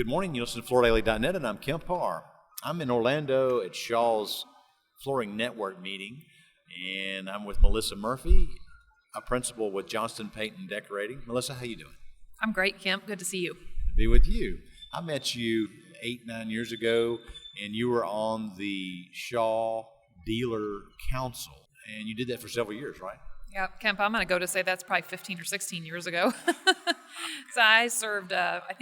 Good morning. You listen to FloorDaily.net, and I'm Kemp Harr. I'm in Orlando at Shaw's Flooring Network meeting, and I'm with Melissa Murphy, a principal with Johnston Paint and Decorating. Melissa, how you doing? I'm great, Kemp. Good to see you. To be with you. I met you 8-9 years ago, and you were on the Shaw Dealer Council, and you did that for several years, right? Yeah, Kemp, I'm going to go to say that's probably 15 or 16 years ago. So I served,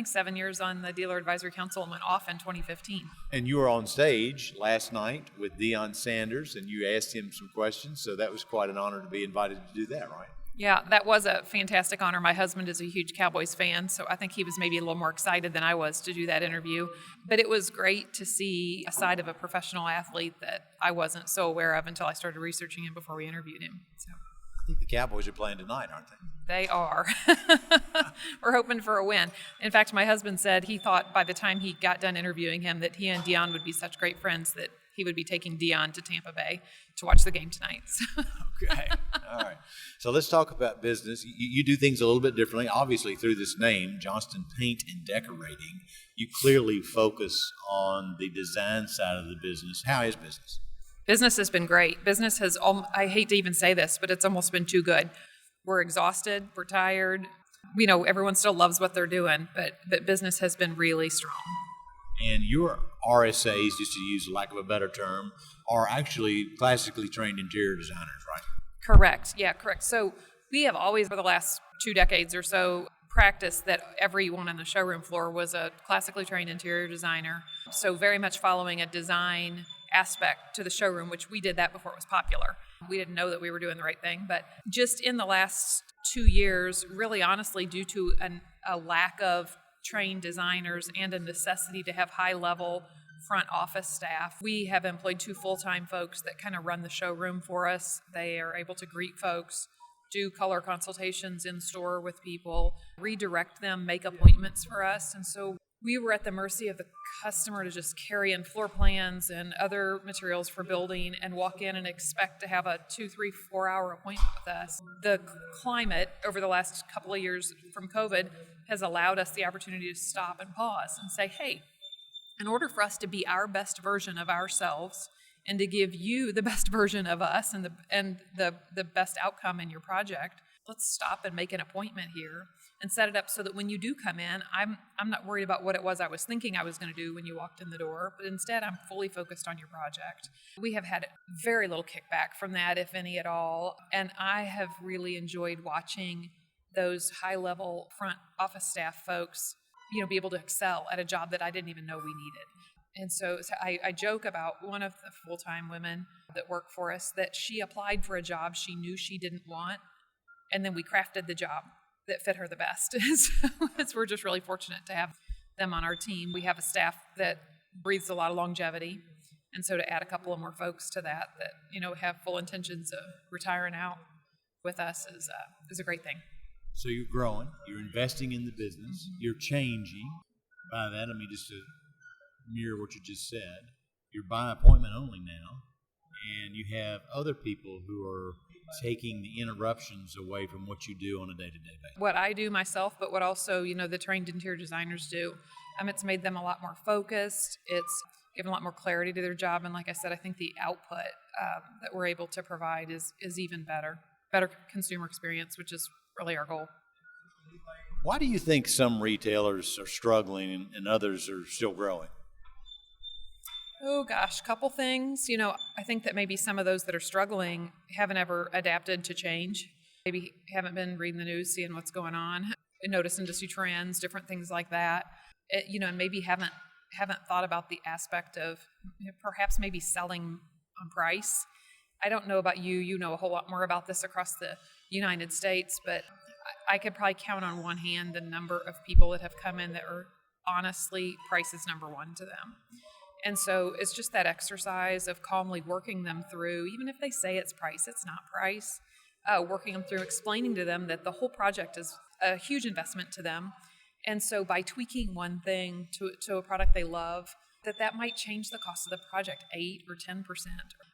7 years on the Dealer Advisory Council and went off in 2015. And you were on stage last night with Deion Sanders, and you asked him some questions, so that was quite an honor to be invited to do that, right? Yeah, that was a fantastic honor. My husband is a huge Cowboys fan, so I think he was maybe a little more excited than I was to do that interview. But it was great to see a side of a professional athlete that I wasn't so aware of until I started researching him before we interviewed him. So I think the Cowboys are playing tonight, aren't they? They are. We're hoping for a win. In fact, my husband said he thought by the time he got done interviewing him that he and Deion would be such great friends that he would be taking Deion to Tampa Bay to watch the game tonight. Okay. All right. So let's talk about business. You do things a little bit differently. Obviously, through this name, Johnston Paint and Decorating, you clearly focus on the design side of the business. How is business? Business has been great. Business has, I hate to even say this, but it's almost been too good. We're exhausted. We're tired. You know, everyone still loves what they're doing, but business has been really strong. And your RSAs, just to use lack of a better term, are actually classically trained interior designers, right? Correct. Yeah, correct. So we have always, for the last 2 decades or so, practiced that everyone on the showroom floor was a classically trained interior designer. So very much following a design aspect to the showroom, which we did that before it was popular. We didn't know that we were doing the right thing, but just in the last 2 years, really honestly, due to a lack of trained designers and a necessity to have high-level front office staff, we have employed 2 full-time folks that kind of run the showroom for us. They are able to greet folks, do color consultations in store with people, redirect them, make appointments for us. And so we were at the mercy of the customer to just carry in floor plans and other materials for building and walk in and expect to have a 2, 3, 4 hour appointment with us. The climate over the last couple of years from COVID has allowed us the opportunity to stop and pause and say, hey, in order for us to be our best version of ourselves and to give you the best version of us and the best outcome in your project, let's stop and make an appointment here and set it up so that when you do come in, I'm not worried about what it was I was thinking I was going to do when you walked in the door, but instead I'm fully focused on your project. We have had very little kickback from that, if any at all, and I have really enjoyed watching those high-level front office staff folks, be able to excel at a job that I didn't even know we needed. And so I joke about one of the full-time women that work for us that she applied for a job she knew she didn't want, and then we crafted the job that fit her the best. So we're just really fortunate to have them on our team. We have a staff that breathes a lot of longevity, and so to add a couple of more folks to that have full intentions of retiring out with us is a great thing. So you're growing, you're investing in the business, you're changing. By that, I mean just to mirror what you just said, you're by appointment only now, and you have other people who are taking the interruptions away from what you do on a day-to-day basis. What I do myself, but what also, the trained interior designers do. It's made them a lot more focused. It's given a lot more clarity to their job. And like I said, I think the output that we're able to provide is even better. Better consumer experience, which is really our goal. Why do you think some retailers are struggling and others are still growing? Oh gosh, couple things. I think that maybe some of those that are struggling haven't ever adapted to change. Maybe haven't been reading the news, seeing what's going on, notice industry trends, different things like that. And maybe haven't thought about the aspect of perhaps maybe selling on price. I don't know about you. You know a whole lot more about this across the United States, but I could probably count on one hand the number of people that have come in that are honestly price is number one to them. And so it's just that exercise of calmly working them through, even if they say it's price, it's not price, working them through, explaining to them that the whole project is a huge investment to them. And so by tweaking one thing to a product they love, that might change the cost of the project 8 or 10%.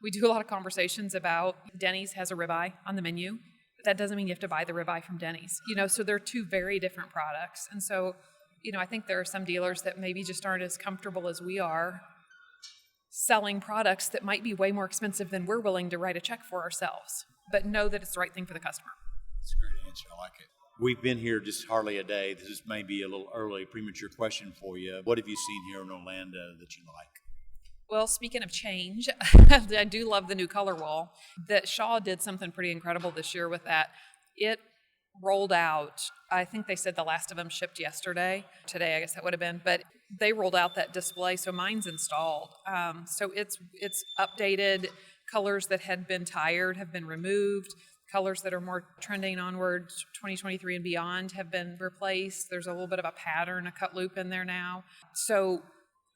We do a lot of conversations about Denny's has a ribeye on the menu. But that doesn't mean you have to buy the ribeye from Denny's. So they're 2 very different products. And so I think there are some dealers that maybe just aren't as comfortable as we are selling products that might be way more expensive than we're willing to write a check for ourselves, but know that it's the right thing for the customer. That's a great answer. I like it. We've been here just hardly a day. This is maybe a little early, premature question for you. What have you seen here in Orlando that you like? Well, speaking of change, I do love the new color wall. That Shaw did something pretty incredible this year with that. It rolled out, I think they said the last of them shipped yesterday. Today, I guess that would have been. But they rolled out that display, so mine's installed. So it's updated. Colors that had been tired have been removed. Colors that are more trending onward, 2023 and beyond, have been replaced. There's a little bit of a pattern, a cut loop in there now. So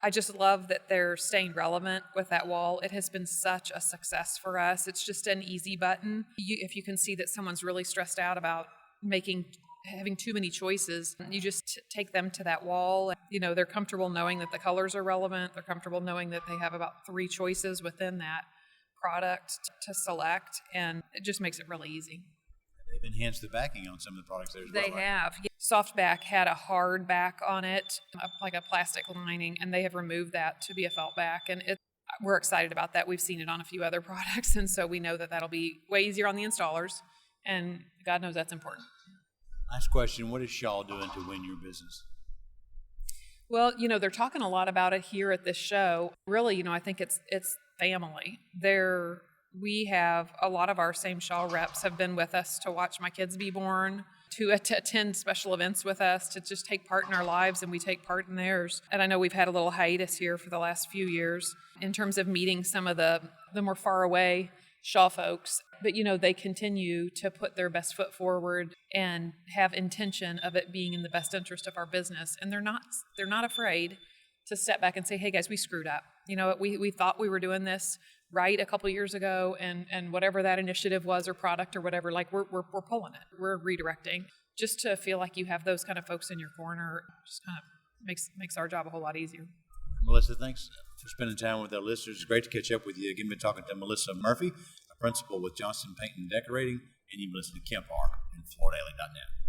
I just love that they're staying relevant with that wall. It has been such a success for us. It's just an easy button. If you can see that someone's really stressed out about having too many choices, you just take them to that wall. They're comfortable knowing that the colors are relevant. They're comfortable knowing that they have about 3 choices within that product to select, and it just makes it really easy. They've enhanced the backing on some of the products there as well. They have. Soft back had a hard back on it, like a plastic lining, and they have removed that to be a felt back. And we're excited about that. We've seen it on a few other products, and so we know that that'll be way easier on the installers, and God knows that's important. Last question, what is Shaw doing to win your business? Well, they're talking a lot about it here at this show. Really, I think it's family. We have a lot of our same Shaw reps have been with us to watch my kids be born, to attend special events with us, to just take part in our lives, and we take part in theirs. And I know we've had a little hiatus here for the last few years in terms of meeting some of the more far away Shaw folks. But, they continue to put their best foot forward and have intention of it being in the best interest of our business. And they're not afraid to step back and say, hey guys, we screwed up. We thought we were doing this right a couple years ago, and whatever that initiative was or product or whatever, like we're pulling it. We're redirecting. Just to feel like you have those kind of folks in your corner just kind of makes our job a whole lot easier. Melissa, thanks for spending time with our listeners. It's great to catch up with you. Again, we're talking to Melissa Murphy, a principal with Johnston Paint and Decorating, and you've been listening to Kemp Harr in FloorDaily.net.